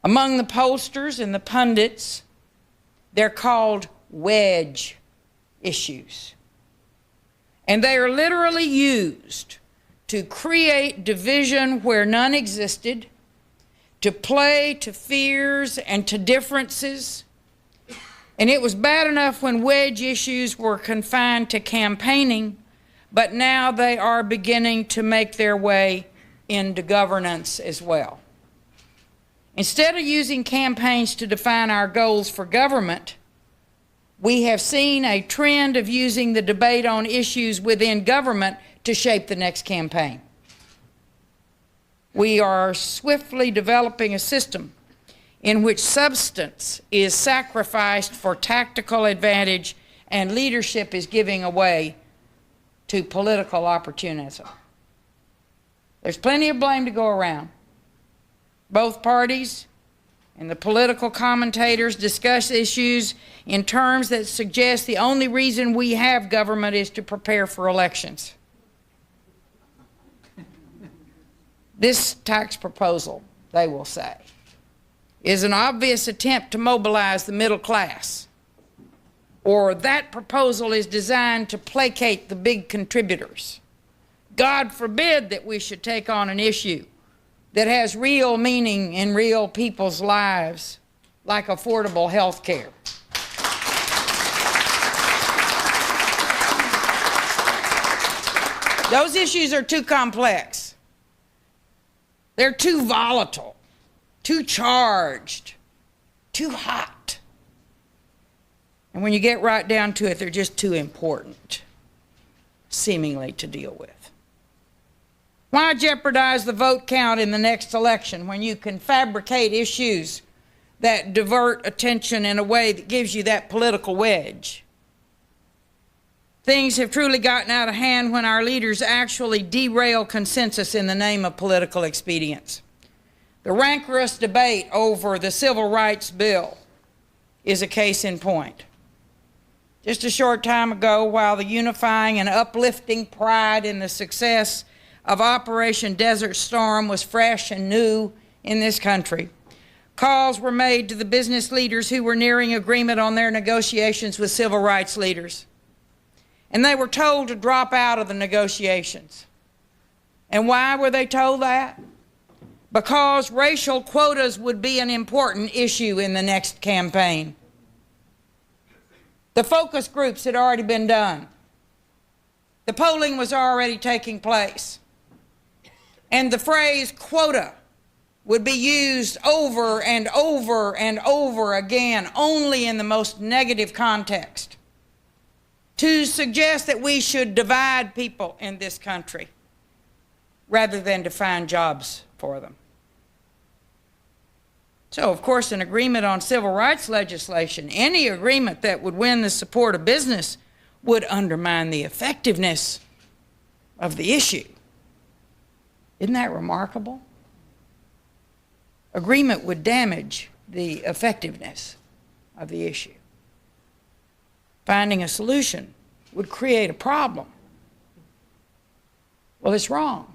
Among the pollsters and the pundits, they're called wedge issues. And they are literally used to create division where none existed, to play to fears and to differences. And it was bad enough when wedge issues were confined to campaigning, but now they are beginning to make their way into governance as well. Instead of using campaigns to define our goals for government, we have seen a trend of using the debate on issues within government to shape the next campaign. We are swiftly developing a system in which substance is sacrificed for tactical advantage and leadership is giving away to political opportunism. There's plenty of blame to go around. Both parties and the political commentators discuss issues in terms that suggest the only reason we have government is to prepare for elections. This tax proposal, they will say, is an obvious attempt to mobilize the middle class, or that proposal is designed to placate the big contributors. God forbid that we should take on an issue that has real meaning in real people's lives, like affordable health care. Those issues are too complex. They're too volatile, too charged, too hot. And when you get right down to it, they're just too important, seemingly, to deal with. Why jeopardize the vote count in the next election when you can fabricate issues that divert attention in a way that gives you that political wedge? Things have truly gotten out of hand when our leaders actually derail consensus in the name of political expedience. The rancorous debate over the Civil Rights Bill is a case in point. Just a short time ago, while the unifying and uplifting pride in the success of Operation Desert Storm was fresh and new in this country, calls were made to the business leaders who were nearing agreement on their negotiations with civil rights leaders. And they were told to drop out of the negotiations. And why were they told that? Because racial quotas would be an important issue in the next campaign. The focus groups had already been done. The polling was already taking place. And the phrase quota would be used over and over and over again, only in the most negative context, to suggest that we should divide people in this country rather than to find jobs for them. So, of course, an agreement on civil rights legislation, any agreement that would win the support of business, would undermine the effectiveness of the issue. Isn't that remarkable? Agreement would damage the effectiveness of the issue. Finding a solution would create a problem. Well, it's wrong.